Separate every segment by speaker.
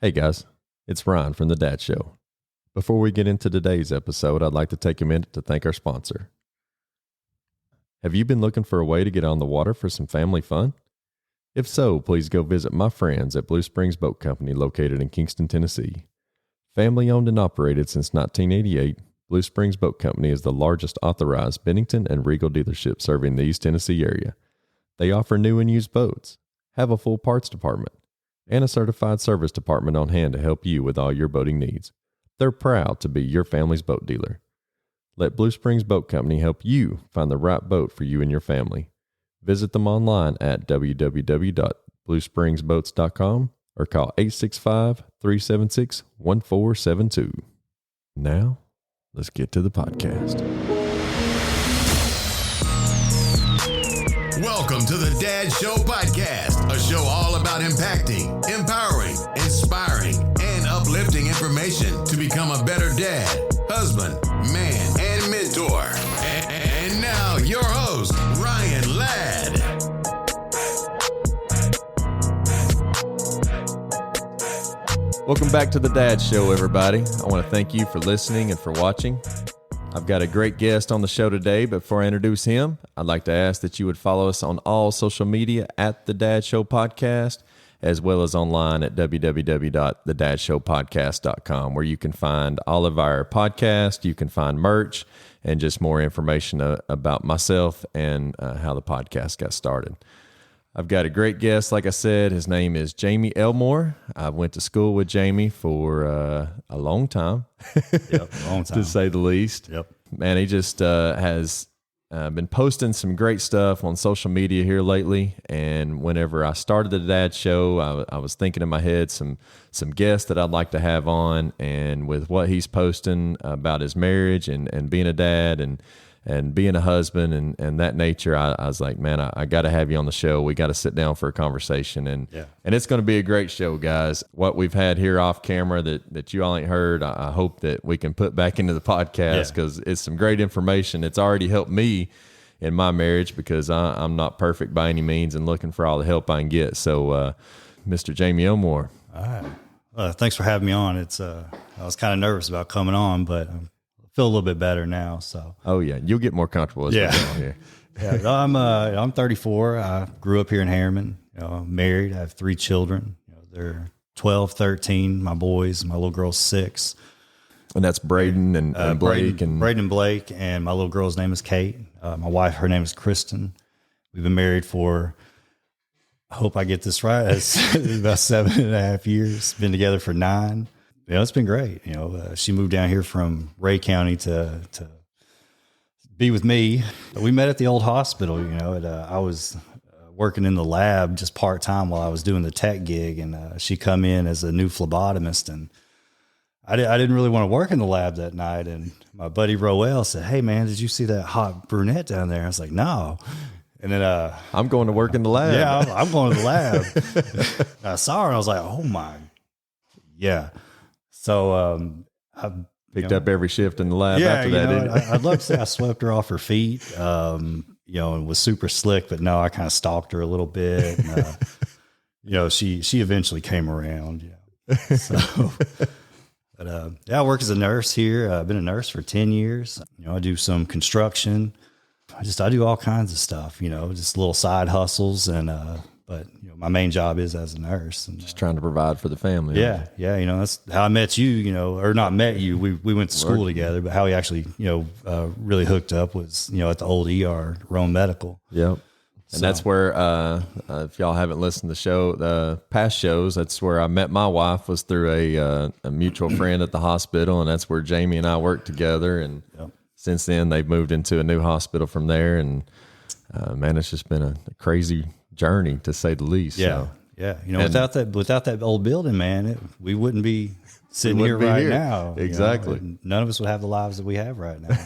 Speaker 1: Hey guys, it's Ryan from The Dad Show. Before we get into today's episode, I'd like to take a minute to thank our sponsor. Have you been looking for a way to get on the water for some family fun? If so, please go visit my friends at Blue Springs Boat Company located in Kingston, Tennessee. Family owned and operated since 1988, Blue Springs Boat Company is the largest authorized Bennington and Regal dealership serving the East Tennessee area. They offer new and used boats, have a full parts department, and a certified service department on hand to help you with all your boating needs. They're proud to be your family's boat dealer. Let Blue Springs Boat Company help you find the right boat for you and your family. Visit them online at www.bluespringsboats.com or call 865-376-1472. Now, let's get to the podcast.
Speaker 2: Welcome to the Dad Show Podcast, a show all about impacting, empowering, inspiring, and uplifting information to become a better dad, husband, man, and mentor. And now, your host, Ryan Ladd.
Speaker 1: Welcome back to the Dad Show, everybody. I want to thank you for listening and for watching. I've got a great guest on the show today, but before I introduce him, I'd like to ask that you would follow us on all social media at The Dad Show Podcast, as well as online at www.thedadshowpodcast.com, where you can find all of our podcasts, you can find merch, and just more information about myself and how the podcast got started. I've got a great guest, like I said. His name is Jamie Elmore. I went to school with Jamie for a long time.
Speaker 3: Yep, long time.
Speaker 1: To say the least.
Speaker 3: Yep.
Speaker 1: Man, he just has been posting some great stuff on social media here lately. And whenever I started the Dad Show, I was thinking in my head some guests that I'd like to have on. And with what he's posting about his marriage and being a dad and being a husband and that nature, I was like, man, I got to have you on the show. We got to sit down for a conversation. And it's going to be a great show, guys. What we've had here off camera that you all ain't heard, I hope that we can put back into the podcast because it's some great information. It's already helped me in my marriage because I'm not perfect by any means and looking for all the help I can get. So, Mr. Jamie Elmore.
Speaker 3: All right. Thanks for having me on. I was kind of nervous about coming on, but feel a little bit better now. So,
Speaker 1: oh yeah, you'll get more comfortable as we go on here.
Speaker 3: I'm 34. I grew up here in Harriman. Married. I have 3 children. They're 12, 13. My boys. My little girl's 6.
Speaker 1: And that's Braden and Blake.
Speaker 3: Braden and Blake. And my little girl's name is Kate. My wife, her name is Kristen. We've been married for, I hope I get this right, it's about 7.5 years. Been together for 9. It's been great. She moved down here from Ray County to be with me. We met at the old hospital. I was working in the lab just part time while I was doing the tech gig, and she come in as a new phlebotomist, and I didn't really want to work in the lab that night. And my buddy Roel said, "Hey man, did you see that hot brunette down there?" I was like, "No." And then
Speaker 1: I'm going to work in the lab.
Speaker 3: Yeah, I'm going to the lab. I saw her and I was like, "Oh my, yeah." So I
Speaker 1: picked up every shift in the lab after that.
Speaker 3: I'd love to say I swept her off her feet, and was super slick, but no, I kind of stalked her a little bit. And, she eventually came around. So, but I work as a nurse here. I've been a nurse for 10 years. I do some construction. I do all kinds of stuff. Just little side hustles but my main job is as a nurse and
Speaker 1: just trying to provide for the family.
Speaker 3: Yeah. That's how I met you, or not met you. We went to school together, but how we actually, really hooked up was, at the old ER, Rome Medical.
Speaker 1: Yep. And that's where, if y'all haven't listened to the past shows, that's where I met my wife, was through a mutual friend at the hospital. And that's where Jamie and I worked together. And since then they've moved into a new hospital from there. And man, it's just been a crazy journey, to say the least.
Speaker 3: Yeah.
Speaker 1: So.
Speaker 3: Yeah. Without that old building, man, we wouldn't be sitting here right now.
Speaker 1: Exactly.
Speaker 3: None of us would have the lives that we have right now.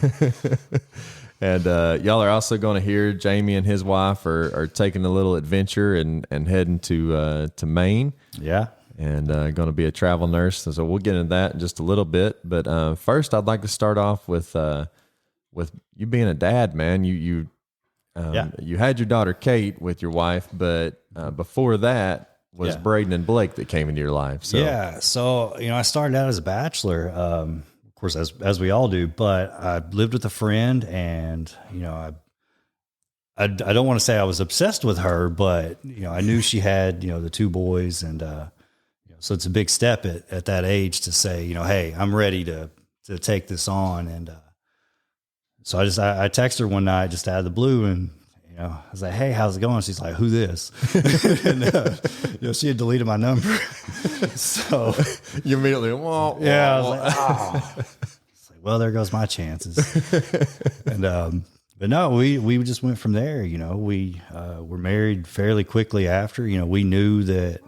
Speaker 1: And y'all are also going to hear Jamie and his wife are taking a little adventure and heading to Maine.
Speaker 3: Yeah.
Speaker 1: And going to be a travel nurse. So we'll get into that in just a little bit. But first, I'd like to start off with you being a dad, man. You had your daughter Kate with your wife, but before that, was Braden and Blake that came into your life. So
Speaker 3: yeah. So, I started out as a bachelor, of course, as we all do, but I lived with a friend and, I don't want to say I was obsessed with her, but, I knew she had, the 2 boys and, so it's a big step at that age to say, hey, I'm ready to take this on. And, so I texted her one night just out of the blue and, I was like, hey, how's it going? She's like, who this? And, she had deleted my number. So
Speaker 1: you immediately, wah,
Speaker 3: yeah, I was like, oh. It's like, well, there goes my chances. And, but no, we just went from there. We were married fairly quickly after. We knew that,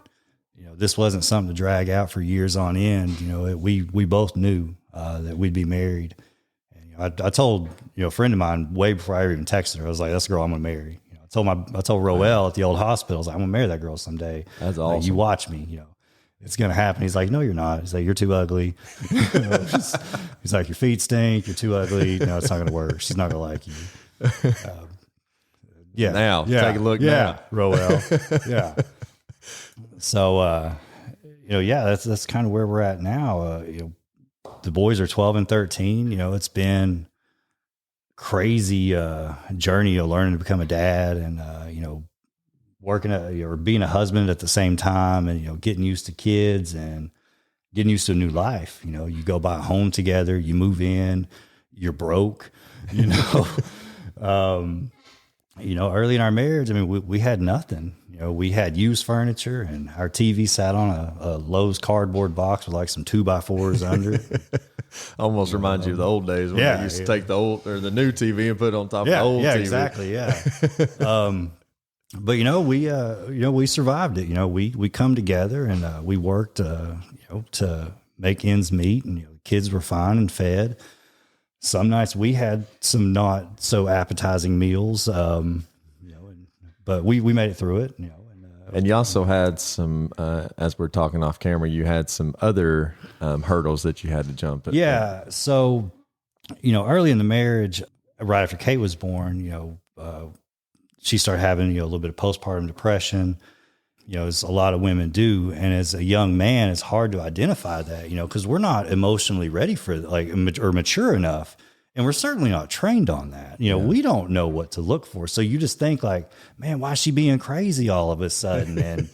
Speaker 3: this wasn't something to drag out for years on end. We both knew that we'd be married. I told, a friend of mine way before I even texted her, I was like, that's the girl I'm going to marry. I told Roel at the old hospital, I was like, I'm going to marry that girl someday.
Speaker 1: That's awesome.
Speaker 3: Like, you watch me, it's going to happen. He's like, no, you're not. He's like, you're too ugly. He's like, your feet stink. You're too ugly. No, it's not going to work. She's not going to like you. Yeah.
Speaker 1: Now, take a look now.
Speaker 3: Roel. Yeah. So, that's kind of where we're at now. The boys are 12 and 13. It's been crazy journey of learning to become a dad and, working or being a husband at the same time and, getting used to kids and getting used to a new life. You go buy a home together, you move in, you're broke, early in our marriage, we had nothing. We had used furniture and our TV sat on a Lowe's cardboard box with like some 2x4s under it.
Speaker 1: Almost reminds you of the old days when they used to take the old or the new TV and put it on top of the old TV.
Speaker 3: Yeah, exactly. Yeah. But we survived it. We come together and we worked to make ends meet and kids were fine and fed. Some nights we had some not so appetizing meals, but we made it through it.
Speaker 1: And you also had some, as we're talking off camera, you had some other hurdles that you had to jump at.
Speaker 3: Yeah. So, early in the marriage, right after Kate was born, she started having, a little bit of postpartum depression, as a lot of women do. And as a young man, it's hard to identify that, because we're not emotionally ready for it, or mature enough. And we're certainly not trained on that. We don't know what to look for. So you just think like, man, why is she being crazy all of a sudden? And,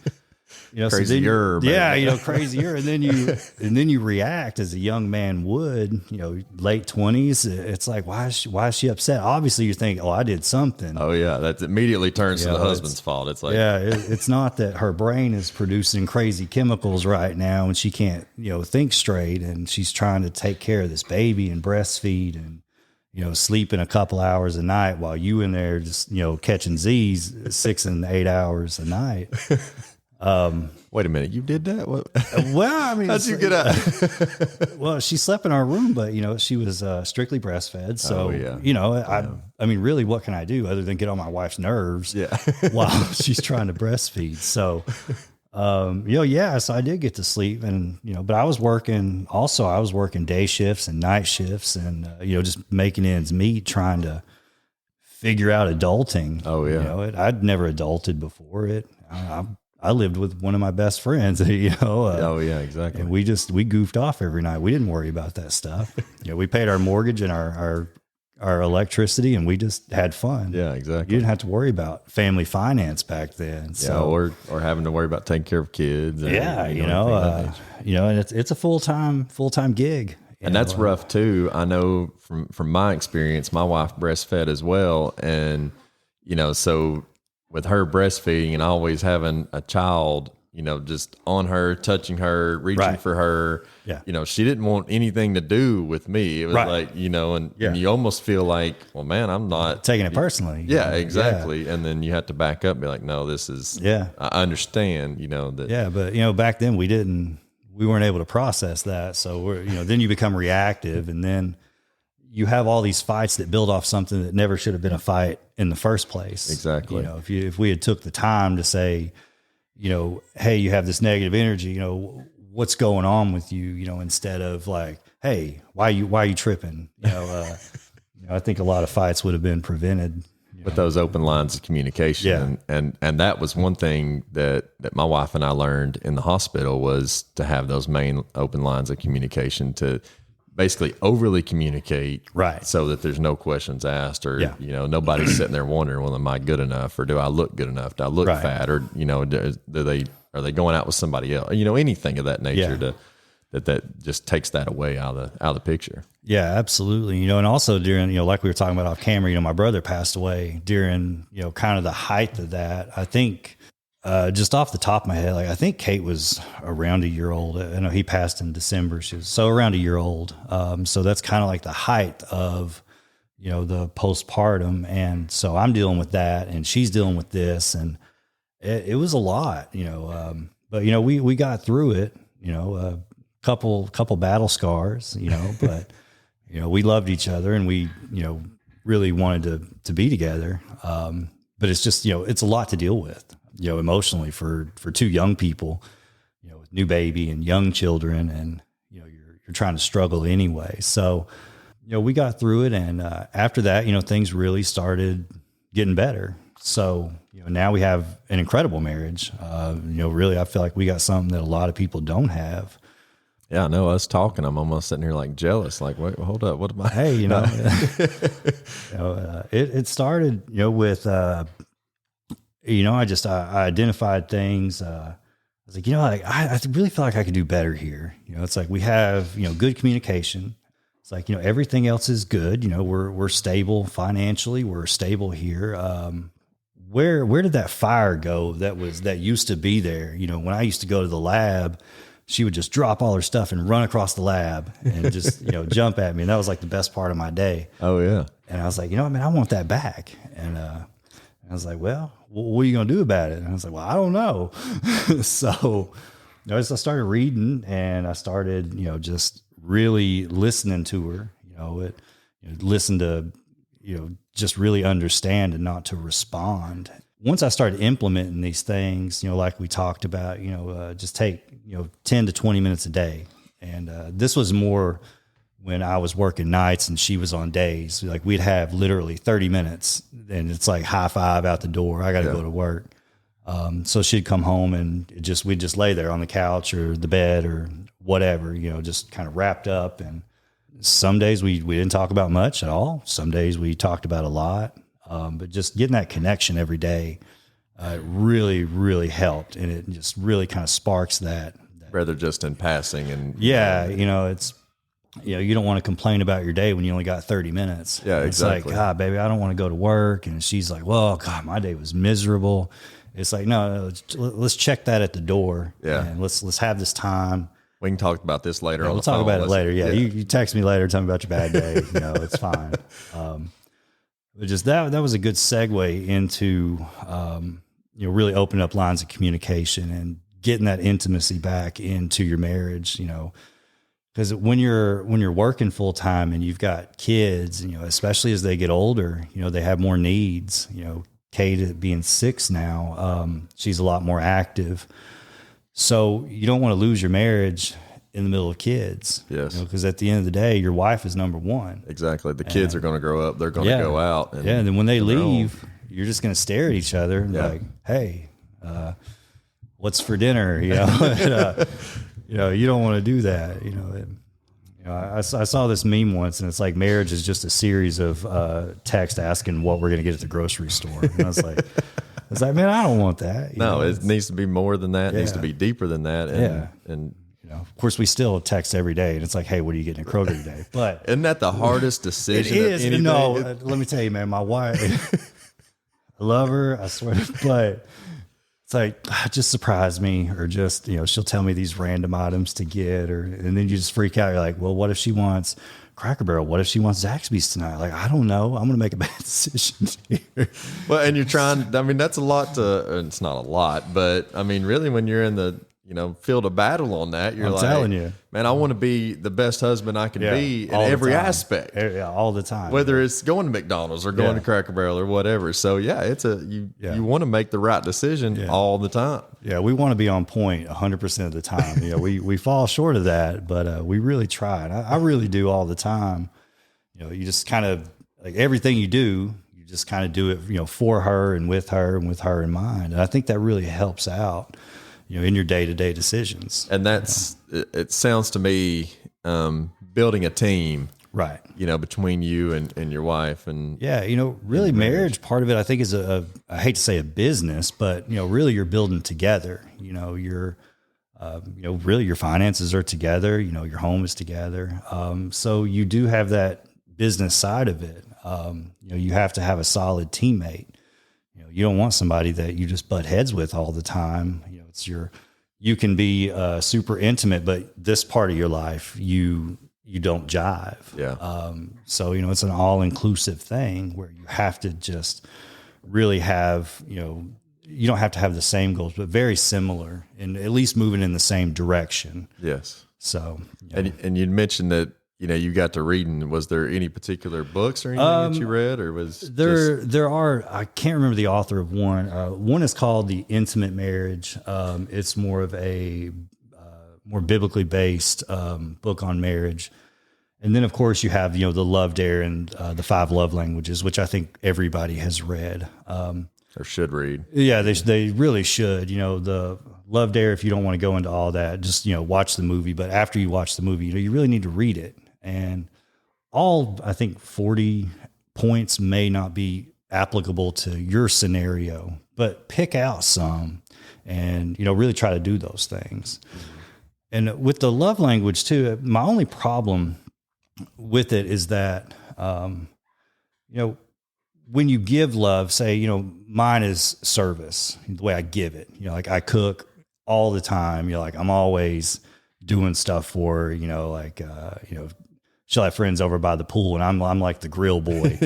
Speaker 1: crazier.
Speaker 3: Crazier. And then you react as a young man would, late 20s. It's like, why is she upset? Obviously you think, oh, I did something.
Speaker 1: Oh yeah. That immediately turns to the husband's fault. It's like,
Speaker 3: it's not that her brain is producing crazy chemicals right now and she can't, think straight. And she's trying to take care of this baby and breastfeed and, sleeping a couple hours a night while you in there just, catching Z's 6 and 8 hours a night.
Speaker 1: Wait a minute, you did that? What?
Speaker 3: Well,
Speaker 1: how'd you get out?
Speaker 3: Well, she slept in our room, but she was strictly breastfed. So, really, what can I do other than get on my wife's nerves while she's trying to breastfeed? So, so I did get to sleep and, but I was working day shifts and night shifts and, just making ends meet, trying to figure out adulting.
Speaker 1: Oh yeah.
Speaker 3: I'd never adulted before it. I lived with one of my best friends,
Speaker 1: oh yeah, exactly.
Speaker 3: And we goofed off every night. We didn't worry about that stuff. We paid our mortgage and our electricity and we just had fun.
Speaker 1: Yeah, exactly.
Speaker 3: You didn't have to worry about family finance back then. So,
Speaker 1: or having to worry about taking care of kids. And,
Speaker 3: and it's a full-time gig.
Speaker 1: And that's rough too. I know from my experience, my wife breastfed as well. And, so with her breastfeeding and always having a child, just on her, touching her, reaching for her, she didn't want anything to do with me. It was like, and you almost feel like, well, man, I'm not
Speaker 3: taking it personally.
Speaker 1: Yeah, exactly. Yeah. And then you have to back up and be like, no, this is, I understand, that.
Speaker 3: Yeah. But, back then we weren't able to process that. So then you become reactive and then you have all these fights that build off something that never should have been a fight in the first place.
Speaker 1: Exactly.
Speaker 3: If we had took the time to say, hey, you have this negative energy, what's going on with you, instead of like, hey, why are you tripping? I think a lot of fights would have been prevented.
Speaker 1: with those open lines of communication. And that was one thing that my wife and I learned in the hospital, was to have those main open lines of communication, to basically overly communicate,
Speaker 3: right,
Speaker 1: so that there's no questions asked, or nobody's sitting there wondering, well, am I good enough, or do I look good enough, do I look fat, or are they going out with somebody else, anything of that nature, that just takes that away out of the picture.
Speaker 3: Yeah, absolutely. And also during, like we were talking about off camera, my brother passed away during, kind of the height of that. I think, just off the top of my head, I think Kate was around a year old. I know he passed in December. She was so around a year old. So that's kind of like the height of, the postpartum. And so I'm dealing with that, and she's dealing with this, and it was a lot, but we got through it, couple battle scars, but we loved each other, and we, really wanted to be together. But it's just, it's a lot to deal with, emotionally for two young people, with new baby and young children, and, you're trying to struggle anyway. So, we got through it. And, after that, things really started getting better. So, now we have an incredible marriage. Really, I feel like we got something that a lot of people don't have.
Speaker 1: Yeah, I know. Us talking, I'm almost sitting here jealous. Wait, hold up. What am I?
Speaker 3: Hey, it started, with, I identified things. I was like, I really feel like I could do better here. It's like we have, good communication. It's like, everything else is good. We're stable financially. We're stable here. Where did that fire go that used to be there? When I used to go to the lab, she would just drop all her stuff and run across the lab and just, jump at me. And that was like the best part of my day.
Speaker 1: Oh yeah.
Speaker 3: And I was like, man, I want that back. And I was like, well, what are you going to do about it? And I was like, well, I don't know. So I started reading, and I started, just really listening to her, listen to, just really understand and not to respond. Once I started implementing these things, like we talked about, just take, 10 to 20 minutes a day. And this was more when I was working nights and she was on days. Like we'd have literally 30 minutes, and it's like high five out the door. I got to go to work. So she'd come home, and we'd just lay there on the couch or the bed or whatever, just kind of wrapped up. And some days we didn't talk about much at all. Some days we talked about a lot. But just getting that connection every day, really, really helped. And it just really kind of sparks that.
Speaker 1: Rather just in passing. And
Speaker 3: it's, you don't want to complain about your day when you only got 30 minutes.
Speaker 1: Yeah, exactly.
Speaker 3: It's like, God, baby, I don't want to go to work. And she's like, well, God, my day was miserable. It's like, no, let's check that at the door.
Speaker 1: Yeah.
Speaker 3: And let's have this time.
Speaker 1: We can talk about this later.
Speaker 3: We'll talk about it later. Yeah. You text me later, tell me about your bad day. It's fine. But just that was a good segue into, really opening up lines of communication and getting that intimacy back into your marriage, because when you're working full time and you've got kids, especially as they get older, they have more needs, Kate being 6 now, she's a lot more active. So you don't want to lose your marriage in the middle of kids.
Speaker 1: Yes.
Speaker 3: Because at the end of the day, your wife is number one.
Speaker 1: Exactly. The kids are going to grow up. They're going to go out.
Speaker 3: And then when they leave, you're just going to stare at each other and like, hey, what's for dinner? And, you don't want to do that. I saw this meme once, and it's like marriage is just a series of texts asking what we're going to get at the grocery store. And I was like, man, I don't want that.
Speaker 1: It needs to be more than that. It needs to be deeper than that. And
Speaker 3: of course, we still text every day, and it's like, hey, what are you getting at Kroger today? But
Speaker 1: isn't that the hardest decision?
Speaker 3: It is. Let me tell you, man, my wife, I love her, I swear, but it's like, just surprise me, or just, she'll tell me these random items to get, and then you just freak out. You're like, well, what if she wants Cracker Barrel? What if she wants Zaxby's tonight? Like, I don't know. I'm going to make a bad decision here.
Speaker 1: Well, and you're trying, that's a lot it's not a lot, but really when you're in the, field of battle on that, I'm
Speaker 3: telling you,
Speaker 1: man, I want to be the best husband I can be in every aspect.
Speaker 3: Yeah, all the time.
Speaker 1: Whether it's going to McDonald's or going to Cracker Barrel or whatever. So you want to make the right decision all the time.
Speaker 3: Yeah, we want to be on point 100% of the time. We fall short of that, but we really try. And I really do all the time. You just kind of like everything you do, you just kind of do it, for her and with her in mind. And I think that really helps out, in your day-to-day decisions.
Speaker 1: And it sounds to me, building a team,
Speaker 3: right.
Speaker 1: Between you and your wife and
Speaker 3: really marriage, part of it, I think is I hate to say a business, but really you're building together, you're, really your finances are together, your home is together. So you do have that business side of it. You have to have a solid teammate. You don't want somebody that you just butt heads with all the time. You can be super intimate, but this part of your life, you don't jive.
Speaker 1: Yeah.
Speaker 3: So, it's an all inclusive thing where you have to just really have, you don't have to have the same goals, but very similar and at least moving in the same direction.
Speaker 1: Yes.
Speaker 3: So,
Speaker 1: and you'd mentioned that, you got to reading. Was there any particular books or anything that you read, or was
Speaker 3: there are, I can't remember the author of one. One is called The Intimate Marriage. It's more of a more biblically based book on marriage. And then of course you have, the Love Dare and the 5 Love Languages, which I think everybody has read.
Speaker 1: Or should read.
Speaker 3: Yeah, they really should. The Love Dare, if you don't want to go into all that, just, watch the movie. But after you watch the movie, you really need to read it. And I think 40 points may not be applicable to your scenario, but pick out some and, really try to do those things. And with the love language too, my only problem with it is that, when you give love, say, mine is service, the way I give it, like I cook all the time, I'm always doing stuff for her, she'll have friends over by the pool and I'm like the grill boy,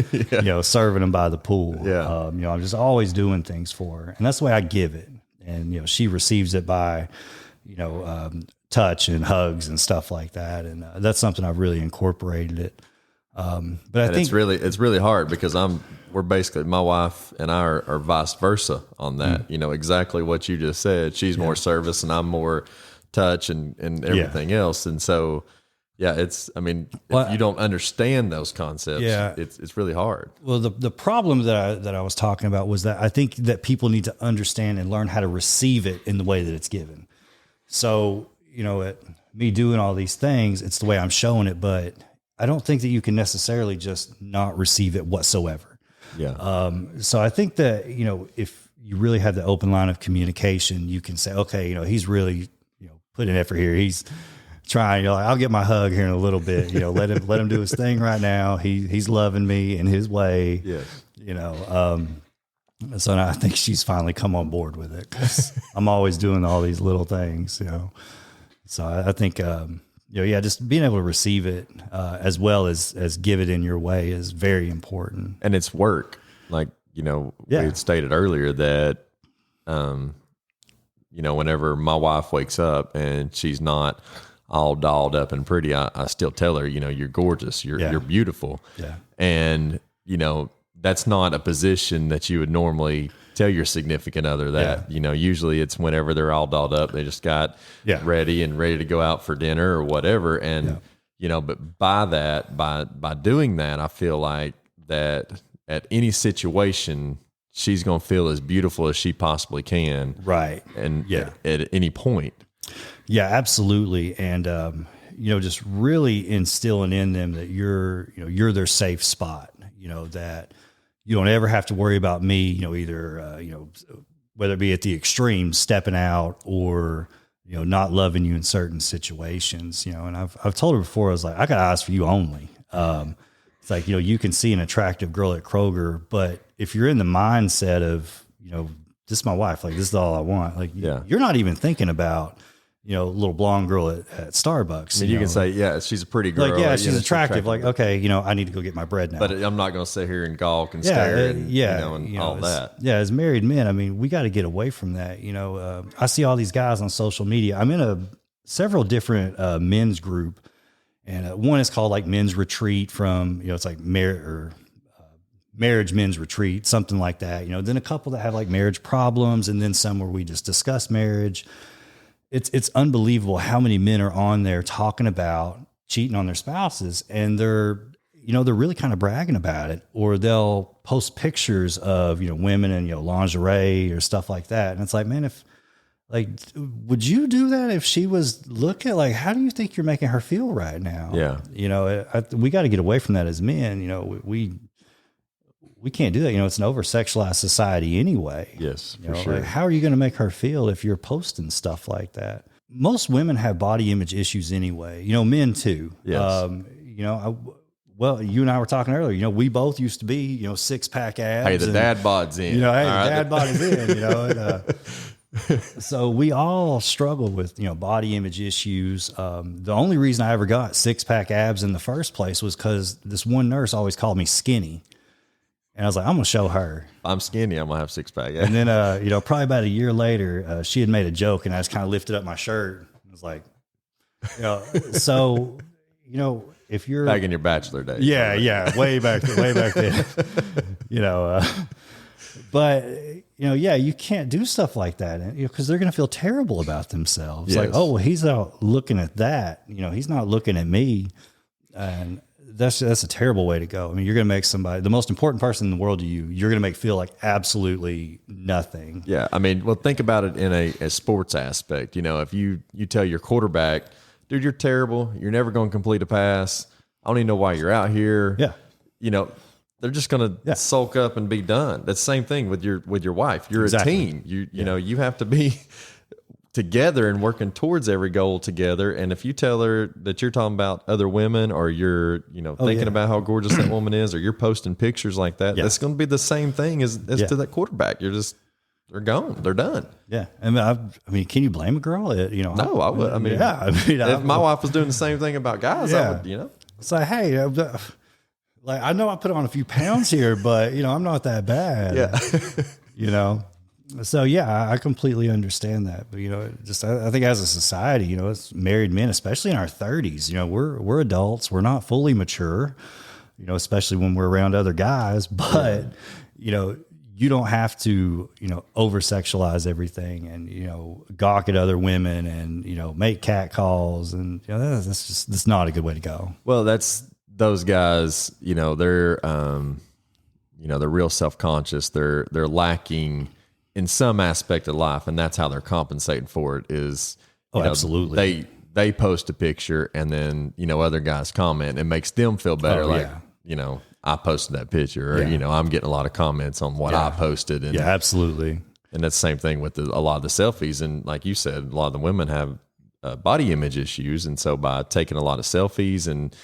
Speaker 3: serving them by the pool.
Speaker 1: Yeah.
Speaker 3: I'm just always doing things for her, and that's the way I give it. And, she receives it by, touch and hugs and stuff like that. And that's something I've really incorporated it. But I think
Speaker 1: it's really hard because we're basically, my wife and I are vice versa on that. Exactly what you just said. She's more service and I'm more touch and everything else. And so, if you don't understand those concepts, it's really hard.
Speaker 3: Well, the problem that I was talking about was that I think that people need to understand and learn how to receive it in the way that it's given. So, me doing all these things, it's the way I'm showing it, but I don't think that you can necessarily just not receive it whatsoever.
Speaker 1: Yeah.
Speaker 3: So I think that, if you really have the open line of communication, you can say, okay, he's really, putting effort here. He's trying, I'll get my hug here in a little bit, let him do his thing right now. He's loving me in his way.
Speaker 1: Yes.
Speaker 3: So now I think she's finally come on board with it, 'cause I'm always doing all these little things, So I think, just being able to receive it as well as give it in your way is very important.
Speaker 1: And it's work. Like, we had stated earlier that, whenever my wife wakes up and she's not all dolled up and pretty, I still tell her, you're gorgeous, you're beautiful.
Speaker 3: Yeah.
Speaker 1: And, that's not a position that you would normally tell your significant other that, usually it's whenever they're all dolled up, they just got ready to go out for dinner or whatever. And, but by doing that, I feel like that at any situation, she's going to feel as beautiful as she possibly can.
Speaker 3: Right.
Speaker 1: And at any point.
Speaker 3: Yeah, absolutely. And, just really instilling in them that you're their safe spot, that you don't ever have to worry about me, either, whether it be at the extreme, stepping out or, not loving you in certain situations, and I've told her before, I was like, I got eyes for you only. It's like, you can see an attractive girl at Kroger, but if you're in the mindset of, this is my wife, like this is all I want. Like, you're not even thinking about, little blonde girl at Starbucks.
Speaker 1: I mean, you can say, she's a pretty girl.
Speaker 3: Like, she's attractive. Like, okay, I need to go get my bread now.
Speaker 1: But I'm not going to sit here and gawk and stare and, all that.
Speaker 3: Yeah, as married men, we got to get away from that. I see all these guys on social media. I'm in several different men's group, and one is called like Men's Retreat from, it's like Marriage Men's Retreat, something like that. Then a couple that have like marriage problems, and then some where we just discuss marriage. It's unbelievable how many men are on there talking about cheating on their spouses, and they're, they're really kind of bragging about it, or they'll post pictures of, women in, lingerie or stuff like that. And it's like, man, would you do that if she was looking? Like, how do you think you're making her feel right now?
Speaker 1: Yeah.
Speaker 3: We got to get away from that as men. We can't do that. It's an over sexualized society anyway.
Speaker 1: Yes, for sure.
Speaker 3: Like, how are you going to make her feel if you're posting stuff like that? Most women have body image issues anyway, men too.
Speaker 1: Yes.
Speaker 3: Well, you and I were talking earlier, we both used to be, 6-pack abs.
Speaker 1: Hey, the dad bod's in.
Speaker 3: Dad body's in, so we all struggle with, body image issues. The only reason I ever got 6-pack abs in the first place was because this one nurse always called me skinny. And I was like, I'm going to show her.
Speaker 1: I'm skinny. I'm going to have 6-pack.
Speaker 3: And then, probably about a year later, she had made a joke and I just kind of lifted up my shirt. I was like, so, if you're
Speaker 1: back in your bachelor days.
Speaker 3: Yeah. Way back then, but you can't do stuff like that, because they're going to feel terrible about themselves.
Speaker 1: Yes.
Speaker 3: Like, oh, well, he's out looking at that, he's not looking at me. And that's a terrible way to go. I mean, you're going to make somebody, the most important person in the world to you, you're going to make feel like absolutely nothing.
Speaker 1: Yeah. I mean, well, think about it in a sports aspect. If you tell your quarterback, dude, you're terrible, you're never going to complete a pass, I don't even know why you're out here.
Speaker 3: Yeah.
Speaker 1: They're just going to sulk up and be done. That's the same thing with your wife. You're
Speaker 3: Exactly.
Speaker 1: a team. You have to be together and working towards every goal together. And if you tell her that you're talking about other women, or you're, thinking about how gorgeous that woman is, or you're posting pictures like that, that's going to be the same thing as to that quarterback. They're gone. They're done.
Speaker 3: Yeah. I mean, can you blame a girl?
Speaker 1: No, I would. I mean, if my wife was doing the same thing about guys, I would,
Speaker 3: It's like, hey, I know I put on a few pounds here, but I'm not that bad.
Speaker 1: Yeah.
Speaker 3: So I completely understand that. But I think as a society, it's married men, especially in our 30s. We're adults. We're not fully mature. Especially when we're around other guys. But you don't have to over sexualize everything and gawk at other women and make cat calls, and that's not a good way to go.
Speaker 1: Well, that's those guys. They're they're real self-conscious. They're lacking in some aspect of life, and that's how they're compensating for it. Is
Speaker 3: absolutely,
Speaker 1: they post a picture, and then other guys comment. It makes them feel better. I posted that picture, or I'm getting a lot of comments on what I posted. And
Speaker 3: absolutely.
Speaker 1: And that's the same thing with a lot of the selfies. And like you said, a lot of the women have body image issues, and so by taking a lot of selfies and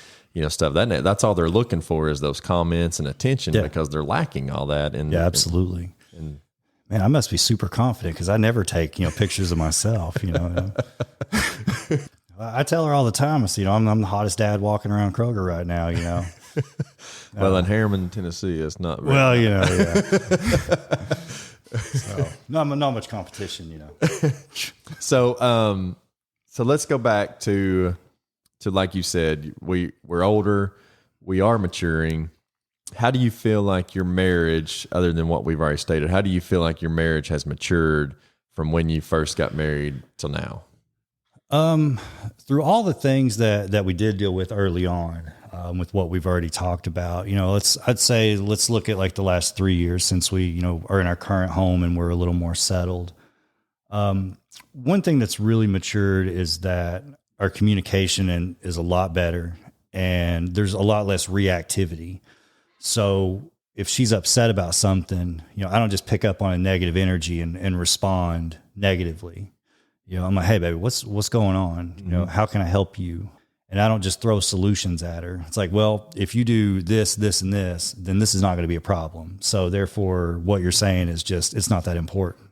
Speaker 1: stuff that's all they're looking for, is those comments and attention, because they're lacking all that. And
Speaker 3: absolutely. And man, I must be super confident, because I never take pictures of myself. I tell her all the time, I say, I'm the hottest dad walking around Kroger right now.
Speaker 1: Well, in Harriman, Tennessee, it's not.
Speaker 3: Well, so, not much competition,
Speaker 1: So let's go back to like you said, we're older, we are maturing. How do you feel like your marriage, other than what we've already stated, how do you feel like your marriage has matured from when you first got married till now?
Speaker 3: Through all the things that we did deal with early on, with what we've already talked about, let's look at like the last 3 years since we, are in our current home and we're a little more settled. One thing that's really matured is that our communication is a lot better, and there's a lot less reactivity. So if she's upset about something, I don't just pick up on a negative energy and respond negatively. I'm like, hey, baby, what's going on? How can I help you? And I don't just throw solutions at her. It's like, well, if you do this, this, and this, then this is not going to be a problem. So therefore, what you're saying is it's not that important.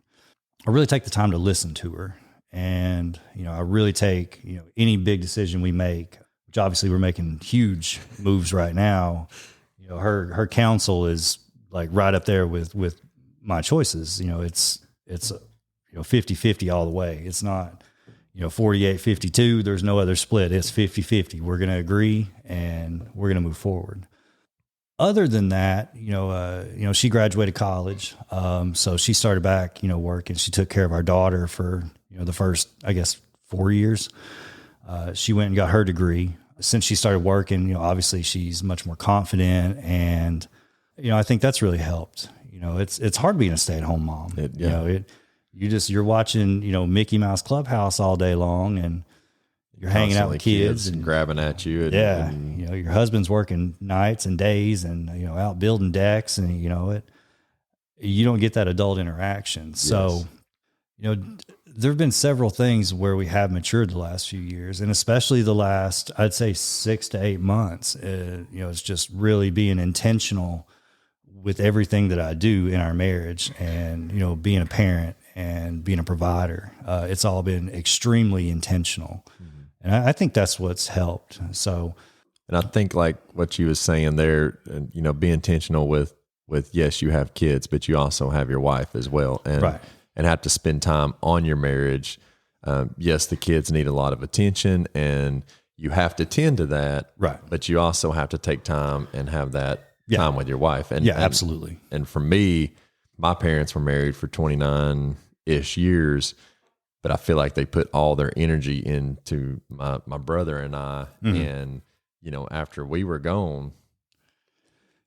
Speaker 3: I really take the time to listen to her. And, I really take, any big decision we make, which obviously we're making huge moves right now. Her counsel is like right up there with my choices. It's 50-50 all the way. It's not, 48-52. There's no other split. It's 50-50. We're going to agree and we're going to move forward. Other than that, she graduated college. So she started back, working. She took care of our daughter for, the first, I guess, 4 years. She went and got her degree. since she started working, obviously she's much more confident, and, I think that's really helped. It's hard being a stay-at-home mom. You're watching, Mickey Mouse Clubhouse all day long, and you're hanging out with kids
Speaker 1: and grabbing at you.
Speaker 3: And, your husband's working nights and days and, out building decks, and, you don't get that adult interaction. Yes. So, there've been several things where we have matured the last few years, and especially the last, I'd say 6 to 8 months. It's just really being intentional with everything that I do in our marriage, and, being a parent and being a provider. It's all been extremely intentional. Mm-hmm. And I think that's what's helped. So,
Speaker 1: and I think like what you was saying there, be intentional with, yes, you have kids, but you also have your wife as well. And,
Speaker 3: right.
Speaker 1: And have to spend time on your marriage. Yes, the kids need a lot of attention, and you have to tend to that.
Speaker 3: Right.
Speaker 1: But you also have to take time and have that time with your wife. And
Speaker 3: absolutely.
Speaker 1: And for me, my parents were married for 29-ish years, but I feel like they put all their energy into my brother and I. Mm-hmm. And, after we were gone,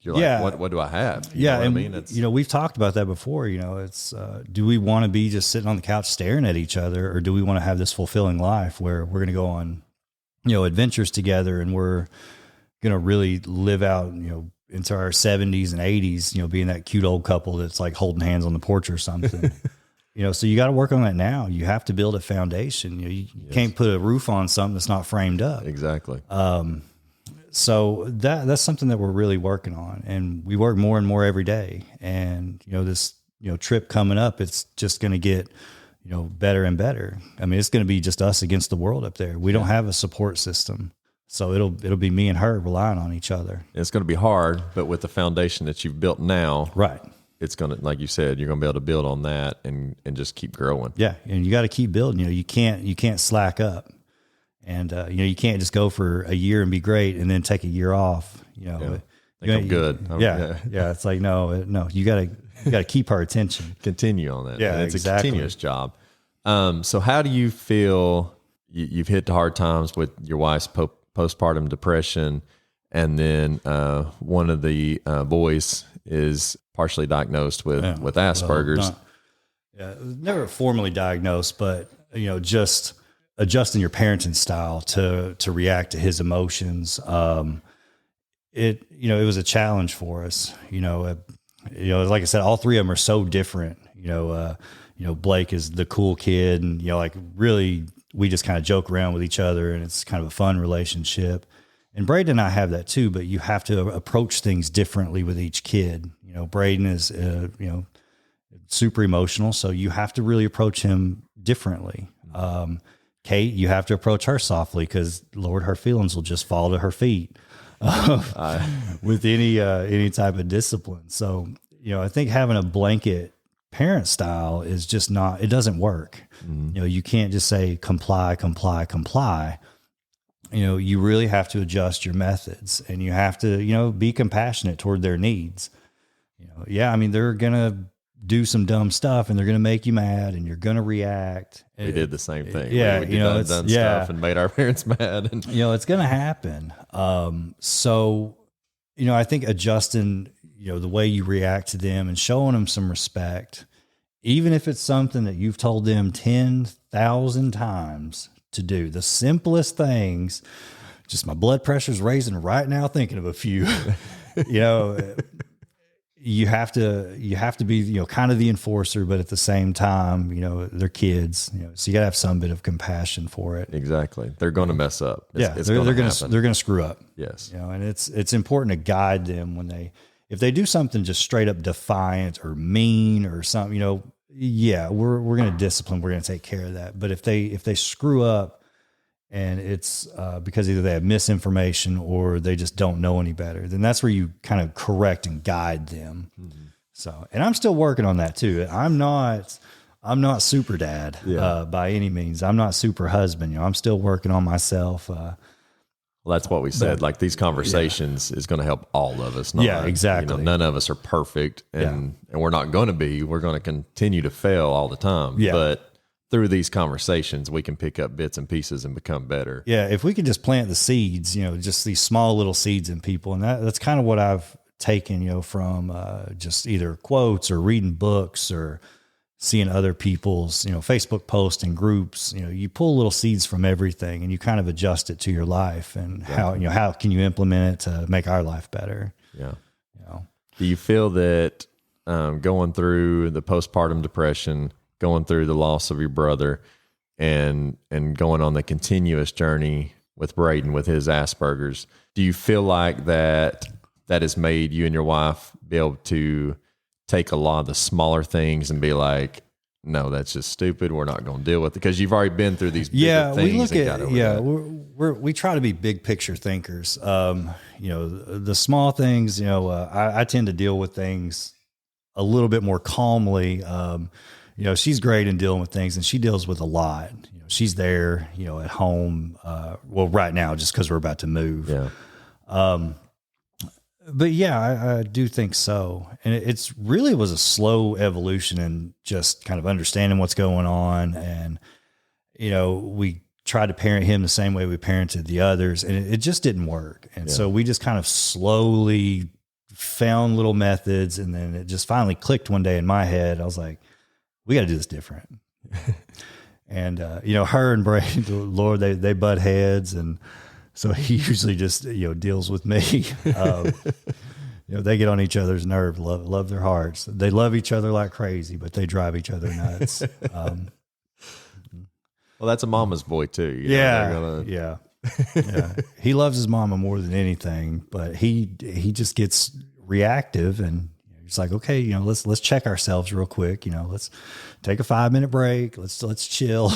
Speaker 1: you're like, what do I have? You know what
Speaker 3: and
Speaker 1: I mean? It's,
Speaker 3: we've talked about that before. It's do we want to be just sitting on the couch staring at each other, or do we want to have this fulfilling life where we're going to go on, adventures together, and we're going to really live out, into our 70s and 80s, being that cute old couple that's like holding hands on the porch or something. So you got to work on that now. You have to build a foundation. You can't put a roof on something that's not framed up.
Speaker 1: Exactly.
Speaker 3: So that's something that we're really working on, and we work more and more every day. And, this, trip coming up, it's just going to get, better and better. I mean, it's going to be just us against the world up there. We don't have a support system. So it'll be me and her relying on each other.
Speaker 1: It's going to be hard, but with the foundation that you've built now,
Speaker 3: right,
Speaker 1: it's going to, like you said, you're going to be able to build on that and just keep growing.
Speaker 3: Yeah. And you got to keep building. You can't slack up. And, you can't just go for a year and be great and then take a year off,
Speaker 1: I'm good.
Speaker 3: It's like, no, you gotta keep our attention.
Speaker 1: Continue on that.
Speaker 3: Yeah,
Speaker 1: and it's
Speaker 3: exactly.
Speaker 1: a continuous job. So how do you feel you've hit the hard times with your wife's postpartum depression, and then one of the boys is partially diagnosed with Asperger's?
Speaker 3: Never formally diagnosed, but just adjusting your parenting style to react to his emotions. It was a challenge for us. Like I said, all three of them are so different. Blake is the cool kid, and really we just kind of joke around with each other, and it's kind of a fun relationship. And Braden and I have that too, but you have to approach things differently with each kid. Braden is super emotional, so you have to really approach him differently. Kate, you have to approach her softly, because Lord, her feelings will just fall to her feet with any type of discipline. So, I think having a blanket parent style is just not, it doesn't work. Mm-hmm. You can't just say comply. You really have to adjust your methods, and you have to, be compassionate toward their needs. They're going to do some dumb stuff, and they're going to make you mad, and you're going to react.
Speaker 1: We did the same thing.
Speaker 3: Yeah.
Speaker 1: We did done stuff and made our parents mad. And
Speaker 3: it's going to happen. So, I think adjusting, the way you react to them and showing them some respect, even if it's something that you've told them 10,000 times to do, the simplest things, just my blood pressure's raising right now thinking of a few, you have to be, kind of the enforcer, but at the same time, they're kids, so you gotta have some bit of compassion for it.
Speaker 1: Exactly. They're going to mess up.
Speaker 3: They're going to screw up.
Speaker 1: Yes.
Speaker 3: And it's important to guide them if they do something just straight up defiant or mean or something, we're going to discipline, we're going to take care of that. But if they screw up, and it's because either they have misinformation or they just don't know any better, then that's where you kind of correct and guide them. Mm-hmm. So, and I'm still working on that too. I'm not super dad by any means. I'm not super husband. I'm still working on myself.
Speaker 1: Well, that's what we said. Like these conversations is going to help all of us.
Speaker 3: Exactly.
Speaker 1: None of us are perfect, and we're not going to be. We're going to continue to fail all the time.
Speaker 3: Yeah.
Speaker 1: But through these conversations, we can pick up bits and pieces and become better.
Speaker 3: Yeah. If we could just plant the seeds, just these small little seeds in people. And that's kind of what I've taken, from just either quotes or reading books or seeing other people's, Facebook posts and groups. You pull little seeds from everything and you kind of adjust it to your life and how can you implement it to make our life better?
Speaker 1: Yeah. Do you feel that going through the postpartum depression, going through the loss of your brother, and going on the continuous journey with Braden with his Asperger's, do you feel like that has made you and your wife be able to take a lot of the smaller things and be like, no, that's just stupid, we're not going to deal with it, because you've already been through these bigger things?
Speaker 3: We try to be big picture thinkers. The small things, I tend to deal with things a little bit more calmly. She's great in dealing with things, and she deals with a lot. She's there, at home. Right now, just because we're about to move.
Speaker 1: Yeah.
Speaker 3: But yeah, I do think so. And it's really was a slow evolution and just kind of understanding what's going on. And, we tried to parent him the same way we parented the others, and it just didn't work. And so we just kind of slowly found little methods. And then it just finally clicked one day in my head. I was like, we got to do this different. And, her and Braden, Lord, they butt heads. And so he usually just, deals with me. They get on each other's nerve, love their hearts. They love each other like crazy, but they drive each other nuts.
Speaker 1: Well, that's a mama's boy too.
Speaker 3: Yeah. He loves his mama more than anything, but he just gets reactive, and it's like, okay, let's check ourselves real quick. Let's take a 5-minute break. Let's chill.